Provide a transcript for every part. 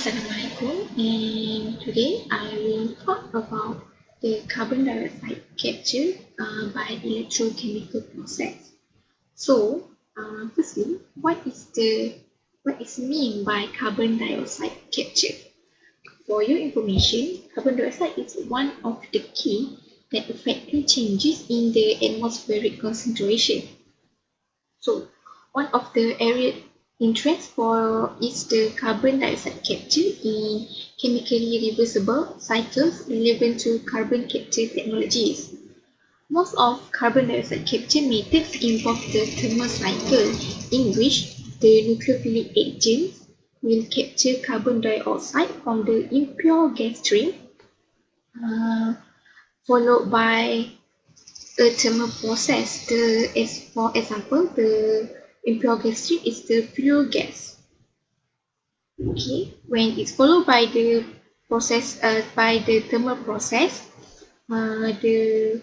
Assalamualaikum, and today I will talk about the carbon dioxide capture by electrochemical process. Firstly, what is mean by carbon dioxide capture? For your information, carbon dioxide is one of the key that affect changes in the atmospheric concentration. So, one of the area interest for is the carbon dioxide capture in chemically reversible cycles relevant to carbon capture technologies. Most of carbon dioxide capture methods involve the thermal cycle, in which the nucleophilic agents will capture carbon dioxide from the impure gas stream, uh, followed by a thermal process. For example, the impure gas stream is the pure gas. Okay, when it's followed by the thermal process, the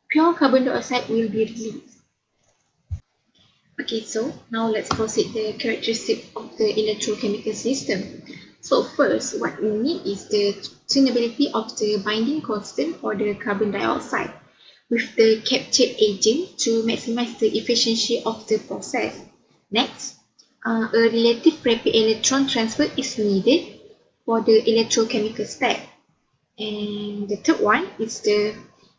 pure carbon dioxide will be released. Okay, so now let's proceed the characteristic of the electrochemical system. So first, what we need is the tunability of the binding constant for the carbon dioxide with the captured agent to maximize the efficiency of the process. Next, a relative rapid electron transfer is needed for the electrochemical step. And the third one is the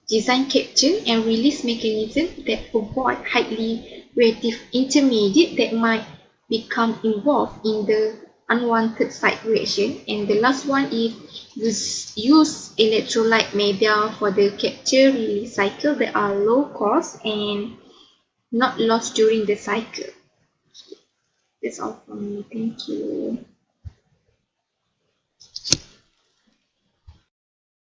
design capture and release mechanism that avoid highly reactive intermediate that might become involved in the unwanted side reaction. And the last one is use electrolyte media for the capture release cycle that are low cost and not lost during the cycle. That's all from me. Thank you.